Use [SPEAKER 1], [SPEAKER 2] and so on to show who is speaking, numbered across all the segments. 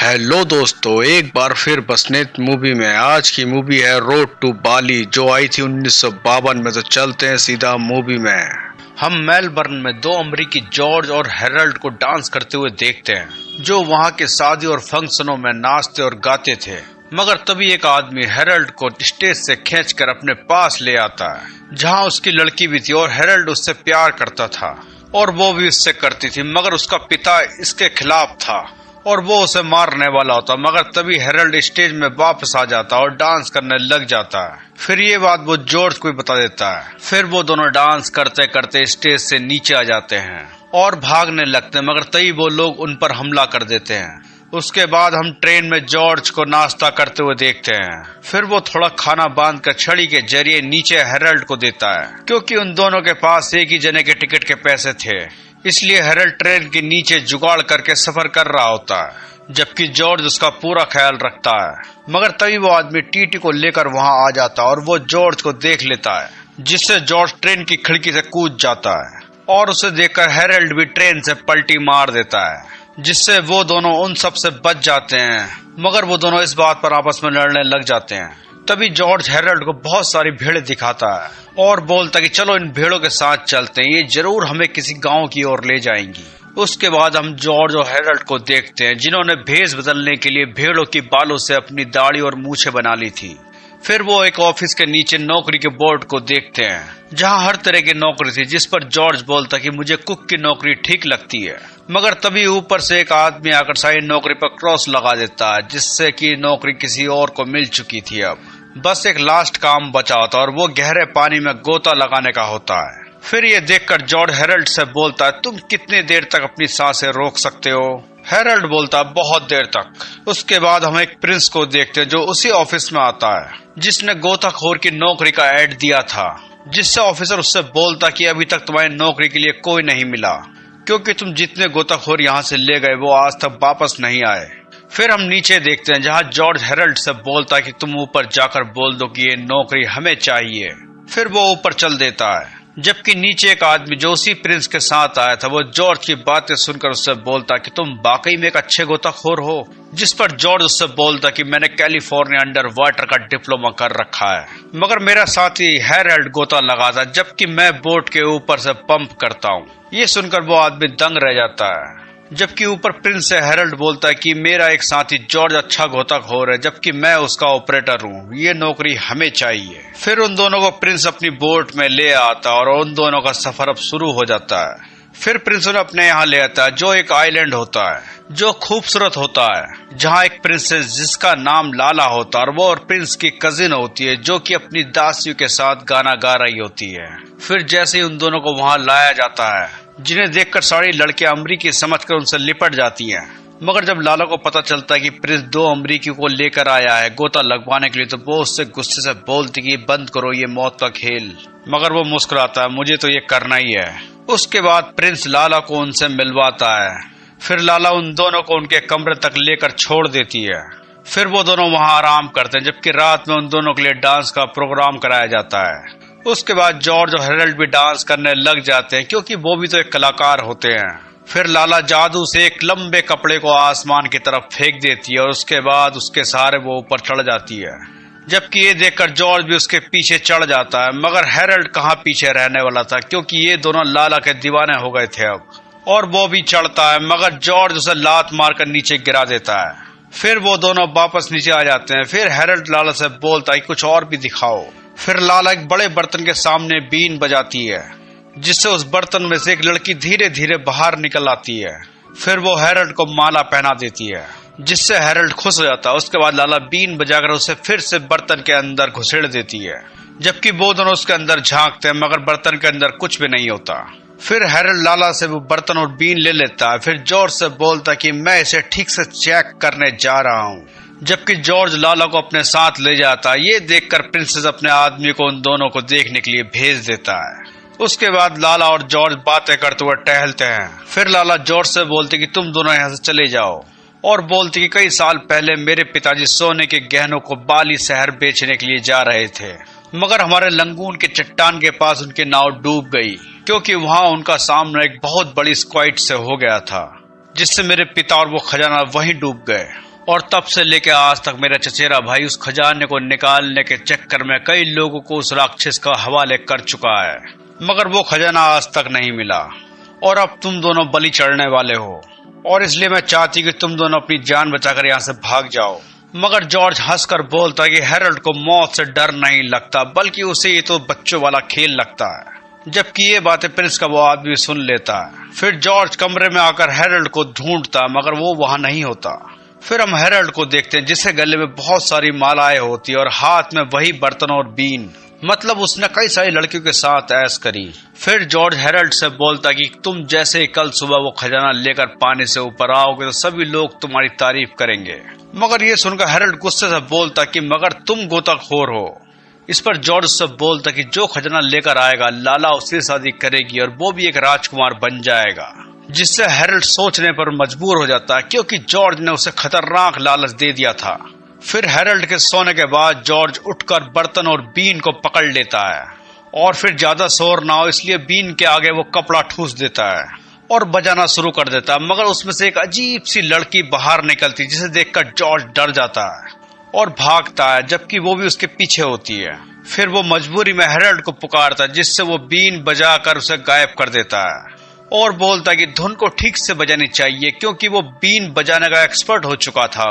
[SPEAKER 1] Hello दोस्तों, एक बार फिर बसनेत मूवी में। आज की मूवी है रोड टू बाली, जो आई थी 1952 में। तो चलते हैं सीधा मूवी में। हम मेलबर्न में दो अमरीकी जॉर्ज और हेरल्ड को डांस करते हुए देखते हैं, जो वहाँ के शादी और फंक्शनों में नाचते और गाते थे। मगर तभी एक आदमी हेरल्ड को स्टेज से खींचकर अपने पास ले आता है, जहाँ उसकी लड़की भी थी और हेरल्ड उससे प्यार करता था और वो भी उससे करती थी। मगर उसका पिता इसके खिलाफ था और वो उसे मारने वाला होता। मगर तभी हेरल्ड स्टेज में वापस आ जाता और डांस करने लग जाता है। फिर ये बात वो जॉर्ज को भी बता देता है। फिर वो दोनों डांस करते करते स्टेज से नीचे आ जाते हैं और भागने लगते हैं। मगर तभी वो लोग उन पर हमला कर देते हैं। उसके बाद हम ट्रेन में जॉर्ज को नाश्ता करते हुए देखते हैं। फिर वो थोड़ा खाना बांध कर छड़ी के जरिए नीचे हेरल्ड को देता है, क्योंकि उन दोनों के पास एक ही जने के टिकट के पैसे थे। इसलिए हेरल्ड ट्रेन के नीचे जुगाड़ करके सफर कर रहा होता है, जबकि जॉर्ज उसका पूरा ख्याल रखता है। मगर तभी वो आदमी टीटी को लेकर वहां आ जाता है और वो जॉर्ज को देख लेता है, जिससे जॉर्ज ट्रेन की खिड़की से कूद जाता है और उसे देखकर हेरल्ड भी ट्रेन से पलटी मार देता है, जिससे वो दोनों उन सब से बच जाते हैं। मगर वो दोनों इस बात पर आपस में लड़ने लग जाते हैं। तभी जॉर्ज हेरल्ड को बहुत सारी भेड़ें दिखाता है और बोलता कि चलो इन भेड़ों के साथ चलते हैं, ये जरूर हमें किसी गांव की ओर ले जाएंगी। उसके बाद हम जॉर्ज और हेरल्ड को देखते हैं, जिन्होंने भेष बदलने के लिए भेड़ों की बालों से अपनी दाढ़ी और मूछें बना ली थी। फिर वो एक ऑफिस के नीचे नौकरी के बोर्ड को देखते हैं, जहां हर तरह की नौकरी थी, जिस पर जॉर्ज बोलता कि मुझे कुक की नौकरी ठीक लगती है। मगर तभी ऊपर से एक आदमी आकर सारी नौकरी पर क्रॉस लगा देता है, जिससे कि नौकरी किसी और को मिल चुकी थी। अब बस एक लास्ट काम बचा होता और वो गहरे पानी में गोता लगाने का होता है। फिर ये देखकर जॉर्ज हेरल्ड से बोलता है, तुम कितनी देर तक अपनी सांसें रोक सकते हो? हेरल्ड बोलता है, बहुत देर तक। उसके बाद हम एक प्रिंस को देखते हैं, जो उसी ऑफिस में आता है जिसने गोताखोर की नौकरी का ऐड दिया था, जिससे ऑफिसर उससे बोलता कि अभी तक तुम्हारी नौकरी के लिए कोई नहीं मिला, क्योंकि तुम जितने गोताखोर यहाँ से ले गए वो आज तक वापस नहीं आए। फिर हम नीचे देखते हैं, जहाँ जॉर्ज हेरल्ड से बोलता है कि तुम ऊपर जाकर बोल दो कि ये नौकरी हमें चाहिए। फिर वो ऊपर चल देता है, जबकि नीचे एक आदमी जो उसी प्रिंस के साथ आया था, वो जॉर्ज की बातें सुनकर उससे बोलता कि तुम वाकई में एक अच्छे गोताखोर हो। जिस पर जॉर्ज उससे बोलता कि मैंने कैलिफोर्निया अंडर वाटर का डिप्लोमा कर रखा है, मगर मेरा साथी हेरल्ड गोता लगाता, जबकि मैं बोट के ऊपर से पंप करता हूँ। ये सुनकर वो आदमी दंग रह जाता है। जबकि ऊपर प्रिंस से हेरल्ड बोलता है कि मेरा एक साथी जॉर्ज अच्छा गोताखोर है, जबकि मैं उसका ऑपरेटर हूँ, ये नौकरी हमें चाहिए। फिर उन दोनों को प्रिंस अपनी बोट में ले आता और उन दोनों का सफर अब शुरू हो जाता है। फिर प्रिंस उन्हें अपने यहाँ ले आता है, जो एक आइलैंड होता है, जो खूबसूरत होता है, जहाँ एक प्रिंसेस जिसका नाम लाला होता है और वो और प्रिंस की कजिन होती है, जो कि अपनी दासियों के साथ गाना गा रही होती है। फिर जैसे ही उन दोनों को वहाँ लाया जाता है, जिन्हें देखकर सारी लड़कियां अमरीकी समझकर उनसे लिपट जाती हैं। मगर जब लाला को पता चलता है कि प्रिंस दो अमरीकियों को लेकर आया है गोता लगवाने के लिए, तो वो उससे गुस्से से बोलती कि बंद करो ये मौत का खेल। मगर वो मुस्कुराता है, मुझे तो ये करना ही है। उसके बाद प्रिंस लाला को उनसे मिलवाता है। फिर लाला उन दोनों को उनके कमरे तक लेकर छोड़ देती है। फिर वो दोनों वहाँ आराम करते हैं, जबकि रात में उन दोनों के लिए डांस का प्रोग्राम कराया जाता है। उसके बाद जॉर्ज और हेरल्ड भी डांस करने लग जाते हैं, क्योंकि वो भी तो एक कलाकार होते हैं। फिर लाला जादू से एक लंबे कपड़े को आसमान की तरफ फेंक देती है और उसके बाद उसके सहारे वो ऊपर चढ़ जाती है, जबकि ये देखकर जॉर्ज भी उसके पीछे चढ़ जाता है। मगर हेरल्ड कहाँ पीछे रहने वाला था, क्योंकि ये दोनों लाला के दीवाने हो गए थे अब, और वो भी चढ़ता है, मगर जॉर्ज उसे लात मारकर नीचे गिरा देता है। फिर वो दोनों वापस नीचे आ जाते हैं। फिर हेरल्ड लाला से बोलता है कुछ और भी दिखाओ। फिर लाला एक बड़े बर्तन के सामने बीन बजाती है, जिससे उस बर्तन में से एक लड़की धीरे धीरे बाहर निकल आती है। फिर वो हेरल्ड को माला पहना देती है, जिससे हेरल्ड खुश हो जाता है। उसके बाद लाला बीन बजाकर उसे फिर से बर्तन के अंदर घुसेड़ देती है, जबकि वो दोनों उसके अंदर झांकते हैं, मगर बर्तन के अंदर कुछ भी नहीं होता। फिर हेरल्ड लाला से वो बर्तन और बीन ले लेता है। फिर जॉर्ज से बोलता कि मैं इसे ठीक से चेक करने जा रहा हूँ, जबकि जॉर्ज लाला को अपने साथ ले जाता है। ये देखकर प्रिंसेस अपने आदमी को उन दोनों को देखने के लिए भेज देता है। उसके बाद लाला और जॉर्ज बातें करते हुए टहलते हैं। फिर लाला जॉर्ज से बोलते कि तुम दोनों यहाँ से चले जाओ, और बोलते कि कई साल पहले मेरे पिताजी सोने के गहनों को बाली शहर बेचने के लिए जा रहे थे, मगर हमारे लंगून के चट्टान के पास उनकी नाव डूब गई, क्योंकि वहाँ उनका सामना एक बहुत बड़ी स्क्वाइड से हो गया था, जिससे मेरे पिता और वो खजाना वहीं डूब गए। और तब से लेके आज तक मेरा चचेरा भाई उस खजाने को निकालने के चक्कर में कई लोगों को उस राक्षस का हवाले कर चुका है, मगर वो खजाना आज तक नहीं मिला। और अब तुम दोनों बलि चढ़ने वाले हो, और इसलिए मैं चाहती कि तुम दोनों अपनी जान बचाकर यहाँ से भाग जाओ। मगर जॉर्ज हंसकर बोलता कि हैरोल्ड को मौत से डर नहीं लगता, बल्कि उसे ये तो बच्चों वाला खेल लगता है। जबकि ये बातें प्रिंस का वो आदमी सुन लेता है। फिर जॉर्ज कमरे में आकर हैरोल्ड को ढूंढता, मगर वो वहां नहीं होता। फिर हम हैरोल्ड को देखते हैं जिसके गले में बहुत सारी मालाएं होती और हाथ में वही बर्तन और बीन, मतलब उसने कई सारी लड़कियों के साथ ऐश करी। फिर जॉर्ज हैरोल्ड से बोलता कि तुम जैसे ही कल सुबह वो खजाना लेकर पानी से ऊपर आओगे तो सभी लोग तुम्हारी तारीफ करेंगे। मगर ये सुनकर हैरोल्ड गुस्से से बोलता कि मगर तुम गोताखोर हो। इस पर जॉर्ज से बोलता कि जो खजाना लेकर आएगा लाला उससे शादी करेगी और वो भी एक राजकुमार बन जाएगा। जिससे हैरोल्ड सोचने पर मजबूर हो जाता है, क्योंकि जॉर्ज ने उसे खतरनाक लालच दे दिया था। फिर हैरोल्ड के सोने के बाद जॉर्ज उठकर बर्तन और बीन को पकड़ लेता है, और फिर ज्यादा शोर ना हो इसलिए बीन के आगे वो कपड़ा ठूस देता है और बजाना शुरू कर देता है। मगर उसमें से एक अजीब सी लड़की बाहर निकलती, जिसे देखकर जॉर्ज डर जाता है और भागता है, जबकि वो भी उसके पीछे होती है। फिर वो मजबूरी में हैरोल्ड को पुकारता है, जिससे वो बीन बजाकर उसे गायब कर देता है और बोलता है कि धुन को ठीक से बजानी चाहिए, क्योंकि वो बीन बजाने का एक्सपर्ट हो चुका था।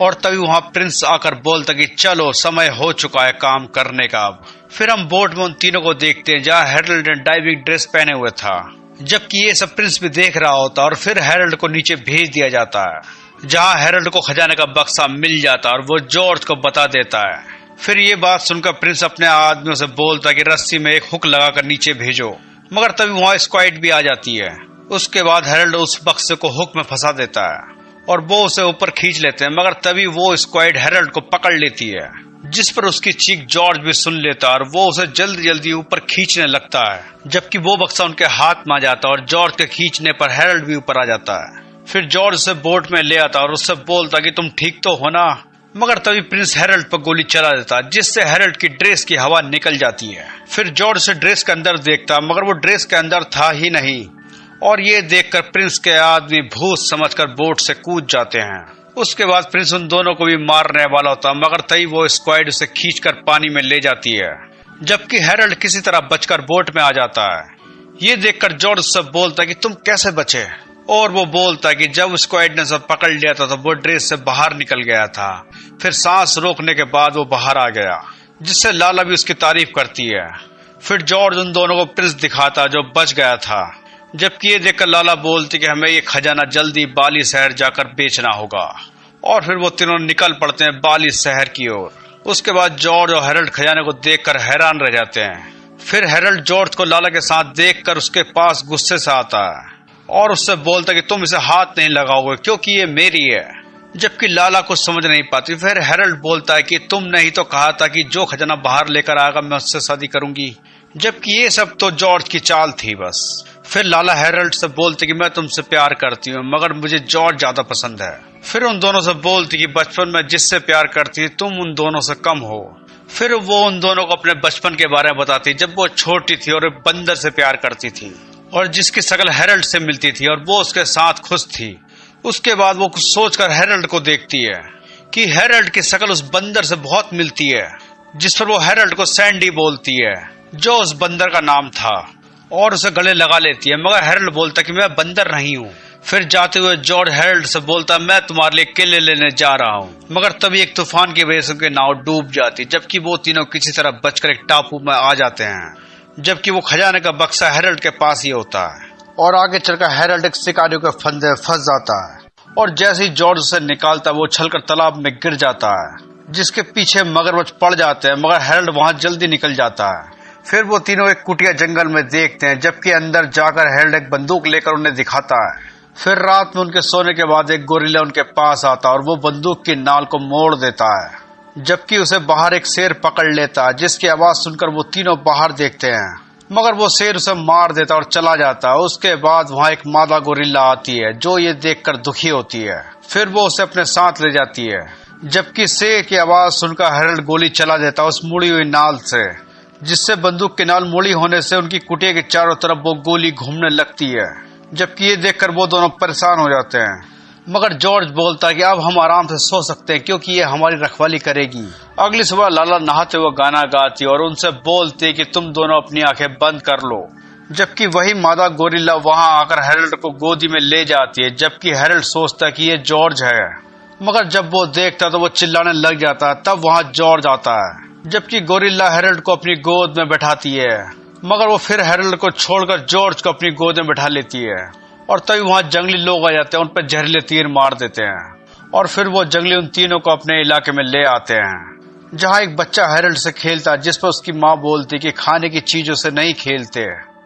[SPEAKER 1] और तभी वहां प्रिंस आकर बोलता कि चलो समय हो चुका है काम करने का। फिर हम बोट में उन तीनों को देखते हैं जहाँ हैरोल्ड ने डाइविंग ड्रेस पहने हुए था, जबकि ये सब प्रिंस भी देख रहा होता। और फिर हैरोल्ड को नीचे भेज दिया जाता है, जहाँ हैरोल्ड को खजाने का बक्सा मिल जाता है और वो जॉर्ज को बता देता है। फिर ये बात सुनकर प्रिंस अपने आदमियों से बोलता कि रस्सी में एक हुक लगाकर नीचे भेजो, मगर तभी वहां स्क्वाइड भी आ जाती है। उसके बाद हैरोल्ड उस बक्से को हुक में फंसा देता है और वो उसे ऊपर खींच लेते हैं, मगर तभी वो स्क्वाइड हैरोल्ड को पकड़ लेती है, जिस पर उसकी चीख जॉर्ज भी सुन लेता है और वो उसे जल्दी जल्दी ऊपर खींचने लगता है, जबकि वो बक्सा उनके हाथ में आ जाता है और जॉर्ज के खींचने पर हैरोल्ड भी ऊपर आ जाता है। फिर जॉर्ज उसे बोट में ले आता और उससे बोलता कि तुम ठीक तो हो ना, मगर तभी प्रिंस हैरोल्ड पर गोली चला देता, जिससे हैरोल्ड की ड्रेस की हवा निकल जाती है। फिर जॉर्ज उसे ड्रेस के अंदर देखता, मगर वो ड्रेस के अंदर था ही नहीं, और ये देखकर प्रिंस के आदमी भूत समझकर बोट से कूद जाते हैं। उसके बाद प्रिंस उन दोनों को भी मारने वाला होता, मगर तभी वो स्क्वाइड उसे खींचकर पानी में ले जाती है, जबकि हैरोल्ड किसी तरह बचकर बोट में आ जाता है। ये देखकर जॉर्ज उससे बोलता कि तुम कैसे बचे, और वो बोलता कि जब स्क्वाइड ने सब पकड़ लिया था तो वो ड्रेस से बाहर निकल गया था। फिर सांस रोकने के बाद वो बाहर आ गया, जिससे लाला भी उसकी तारीफ करती है। फिर जॉर्ज उन दोनों को प्रिंस दिखाता जो बच गया था, जबकि ये देखकर लाला बोलती कि हमें ये खजाना जल्दी बाली शहर जाकर बेचना होगा। और फिर वो तीनों निकल पड़ते हैं बाली शहर की ओर। उसके बाद जॉर्ज और हैरोल्ड खजाने को देखकर हैरान रह जाते हैं। फिर हैरोल्ड जॉर्ज को लाला के साथ देखकर उसके पास गुस्से से आता है और उससे बोलता कि तुम इसे हाथ नहीं लगाओगे क्योंकि ये मेरी है, जबकि लाला कुछ समझ नहीं पाती। फिर हैरोल्ड बोलता है कि तुमने ही तो कहा था कि जो खजाना बाहर लेकर आएगा मैं उससे शादी करूंगी, जबकि ये सब तो जॉर्ज की चाल थी बस। फिर लाला हैरोल्ड से बोलती कि मैं तुमसे प्यार करती हूँ, मगर मुझे जॉर्ज ज्यादा पसंद है। फिर उन दोनों से बोलती कि बचपन में जिससे प्यार करती थी तुम उन दोनों से कम हो। फिर वो उन दोनों को अपने बचपन के बारे में बताती जब वो छोटी थी और एक बंदर से प्यार करती थी और जिसकी शक्ल हैरोल्ड से मिलती थी और वो उसके साथ खुश थी। उसके बाद वो कुछ सोचकर हैरोल्ड को देखती है कि हैरोल्ड की शक्ल उस बंदर से बहुत मिलती है, जिस पर वो हैरोल्ड को सैंडी बोलती है जो उस बंदर का नाम था, और उसे गले लगा लेती है। मगर हैरोल्ड बोलता कि मैं बंदर नहीं हूँ। फिर जाते हुए जॉर्ज हैरोल्ड से बोलता मैं तुम्हारे लिए केले लेने जा रहा हूँ, मगर तभी एक तूफान की वजह से उनकी नाव डूब जाती, जबकि वो तीनों किसी तरह बचकर एक टापू में आ जाते हैं, जबकि वो खजाने का बक्सा हैरोल्ड के पास ही होता है। और आगे चलकर हैरोल्ड एक शिकारियों के फंदे फंस जाता है और जैसे ही जॉर्ज उसे निकालता वो उछलकर तालाब में गिर जाता है, जिसके पीछे मगरमच्छ पड़ जाते हैं, मगर हैरोल्ड वहां जल्दी निकल जाता है। फिर वो तीनों एक कुटिया जंगल में देखते हैं, जबकि अंदर जाकर हैरोल्ड एक बंदूक लेकर उन्हें दिखाता है। फिर रात में उनके सोने के बाद एक गोरिल्ला उनके पास आता और वो बंदूक की नाल को मोड़ देता है, जबकि उसे बाहर एक शेर पकड़ लेता है, जिसकी आवाज सुनकर वो तीनों बाहर देखते हैं, मगर वो शेर उसे मार देता और चला जाता है। उसके बाद वहाँ एक मादा गोरिल्ला आती है जो ये देखकर दुखी होती है। फिर वो उसे अपने साथ ले जाती है, जबकि शेर की आवाज सुनकर हैरोल्ड गोली चला देता उस मुड़ी हुई नाल से, जिससे बंदूक की नाल मुड़ी होने से उनकी कुटिया के चारों तरफ वो गोली घूमने लगती है। जबकि ये देखकर वो दोनों परेशान हो जाते हैं, मगर जॉर्ज बोलता है कि अब हम आराम से सो सकते हैं क्योंकि ये हमारी रखवाली करेगी। अगली सुबह लाला नहाते हुए गाना गाती और उनसे बोलती कि तुम दोनों अपनी आंखें बंद कर लो। जबकि वही मादा गोरिल्ला वहां आकर हैरोल्ड को गोदी में ले जाती है, जबकि हैरोल्ड सोचता कि ये जॉर्ज है। मगर जब वो देखता तो वो चिल्लाने लग जाता है। तब वहां जॉर्ज आता है, जबकि गोरिल्ला हैरोल्ड को अपनी गोद में बैठाती है। मगर वो फिर हैरोल्ड को छोड़कर जॉर्ज को अपनी गोद में बैठा लेती है और तभी वहां जंगली लोग आ जाते हैं, उन पर जहरीले तीर मार देते हैं और फिर वो जंगली उन तीनों को अपने इलाके में ले आते हैं, जहां एक बच्चा हैरोल्ड से खेलता है, जिस पर उसकी माँ बोलती कि खाने की चीजों से नहीं खेलते।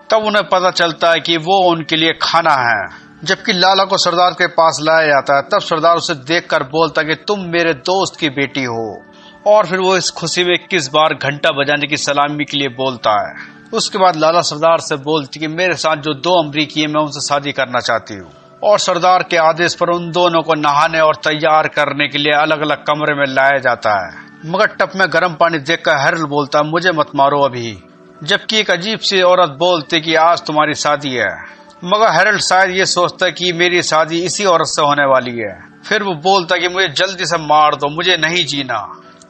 [SPEAKER 1] तब उन्हें पता चलता है कि वो उनके लिए खाना है। जबकि लाला को सरदार के पास लाया जाता है, तब सरदार उसे देखकर बोलता कि तुम मेरे दोस्त की बेटी हो और फिर वो इस खुशी में 21 बार घंटा बजाने की सलामी के लिए बोलता है। उसके बाद लाला सरदार से बोलती कि मेरे साथ जो 2 अमरीकी है मैं उनसे शादी करना चाहती हूँ और सरदार के आदेश पर उन दोनों को नहाने और तैयार करने के लिए अलग अलग कमरे में लाया जाता है। मगर टप में गर्म पानी देखकर हैरोल्ड बोलता है मुझे मत मारो अभी। जबकि एक अजीब सी औरत बोलती कि आज तुम्हारी शादी है। मगर हैरोल्ड शायद ये सोचता है कि मेरी शादी इसी औरत से होने वाली है। फिर वो बोलता कि मुझे जल्दी से मार दो, मुझे नहीं जीना।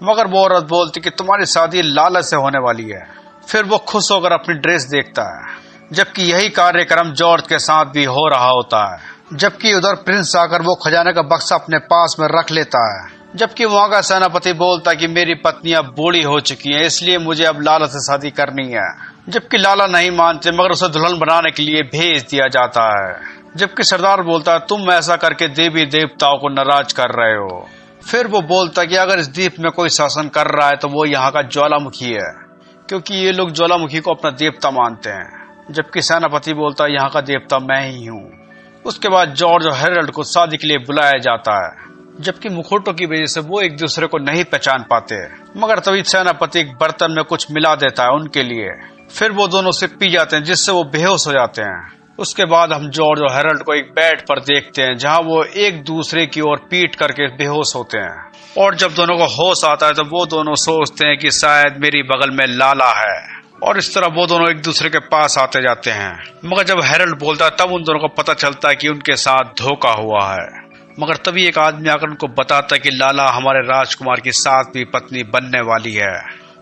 [SPEAKER 1] मगर वो औरत बोलती कि तुम्हारी शादी लाला से होने वाली है। फिर वो खुश होकर अपनी ड्रेस देखता है, जबकि यही कार्यक्रम जॉर्ज के साथ भी हो रहा होता है। जबकि उधर प्रिंस आकर वो खजाने का बक्सा अपने पास में रख लेता है, जबकि वहां का सेनापति बोलता है कि मेरी पत्नी अब बूढ़ी हो चुकी है, इसलिए मुझे अब लाला से शादी करनी है। जबकि लाला नहीं मानते, मगर उसे दुल्हन बनाने के लिए भेज दिया जाता है। जबकि सरदार बोलता है तुम ऐसा करके देवी देवताओं को नाराज कर रहे हो। फिर वो बोलता है कि अगर इस द्वीप में कोई शासन कर रहा है तो वो यहाँ का ज्वालामुखी है, क्योंकि ये लोग ज्वालामुखी को अपना देवता मानते हैं। जबकि सेनापति बोलता है यहाँ का देवता मैं ही हूँ। उसके बाद जॉर्ज और हैरोल्ड को शादी के लिए बुलाया जाता है, जबकि मुखौटों की वजह से वो एक दूसरे को नहीं पहचान पाते। मगर तभी सेनापति एक बर्तन में कुछ मिला देता है उनके लिए। फिर वो दोनों उसे पी जाते हैं, जिससे वो बेहोश हो जाते हैं। उसके बाद हम जॉर्ज और हैरोल्ड को एक बेड पर देखते हैं, जहां वो एक दूसरे की ओर पीट करके बेहोश होते हैं। और जब दोनों को होश आता है तो वो दोनों सोचते हैं कि शायद मेरी बगल में लाला है, और इस तरह वो दोनों एक दूसरे के पास आते जाते हैं। मगर जब हैरोल्ड बोलता है तब उन दोनों को पता चलता है कि उनके साथ धोखा हुआ है। मगर तभी एक आदमी आकर उनको बताता है कि लाला हमारे राजकुमार की 7वीं पत्नी बनने वाली है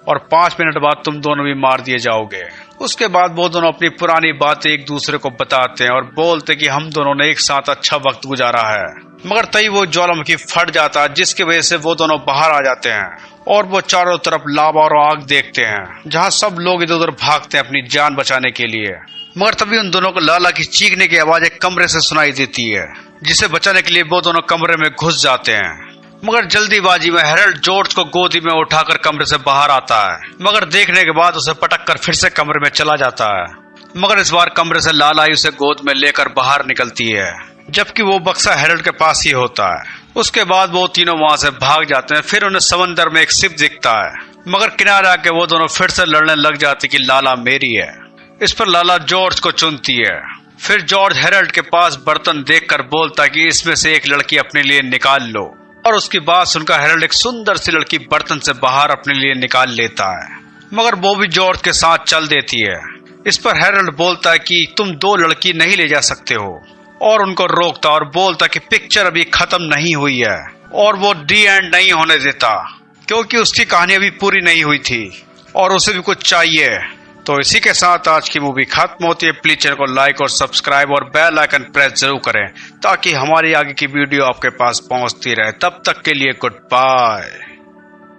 [SPEAKER 1] और 5 मिनट बाद तुम दोनों भी मार दिए जाओगे। उसके बाद वो दोनों अपनी पुरानी बातें एक दूसरे को बताते हैं और बोलते कि हम दोनों ने एक साथ अच्छा वक्त गुजारा है। मगर तभी वो ज्वालामुखी फट जाता है, जिसकी वजह से वो दोनों बाहर आ जाते हैं और वो चारों तरफ लावा और आग देखते हैं, जहाँ सब लोग इधर उधर भागते हैं अपनी जान बचाने के लिए। मगर तभी उन दोनों को लाला की चीखने की आवाज एक कमरे से सुनाई देती है, जिसे बचाने के लिए वो दोनों कमरे में घुस जाते हैं। मगर जल्दीबाजी में हैरोल्ड जॉर्ज को गोदी में उठाकर कमरे से बाहर आता है, मगर देखने के बाद उसे पटक कर फिर से कमरे में चला जाता है। मगर इस बार कमरे से लाला ही उसे गोद में लेकर बाहर निकलती है, जबकि वो बक्सा हैरोल्ड के पास ही होता है। उसके बाद वो तीनों वहां से भाग जाते हैं। फिर उन्हें समंदर में एक शिप दिखता है, मगर किनारे आके वो दोनों फिर से लड़ने लग जाते कि लाला मेरी है। इस पर लाला जॉर्ज को चुनती है। फिर जॉर्ज हैरोल्ड के पास बर्तन देखकर बोलता कि इसमें से एक लड़की अपने लिए निकाल लो, और उसकी बात सुनकर हैरोल्ड एक सुंदर सी लड़की बर्तन से बाहर अपने लिए निकाल लेता है, मगर वो भी जॉर्ज के साथ चल देती है। इस पर हैरोल्ड बोलता है कि तुम 2 लड़की नहीं ले जा सकते हो, और उनको रोकता और बोलता कि पिक्चर अभी खत्म नहीं हुई है और वो डी एंड नहीं होने देता, क्योंकि उसकी कहानी अभी पूरी नहीं हुई थी और उसे भी कुछ चाहिए। तो इसी के साथ आज की मूवी खत्म होती है। प्लीज चैनल को लाइक और सब्सक्राइब और बेल आइकन प्रेस जरूर करें, ताकि हमारी आगे की वीडियो आपके पास पहुंचती रहे। तब तक के लिए गुड बाय।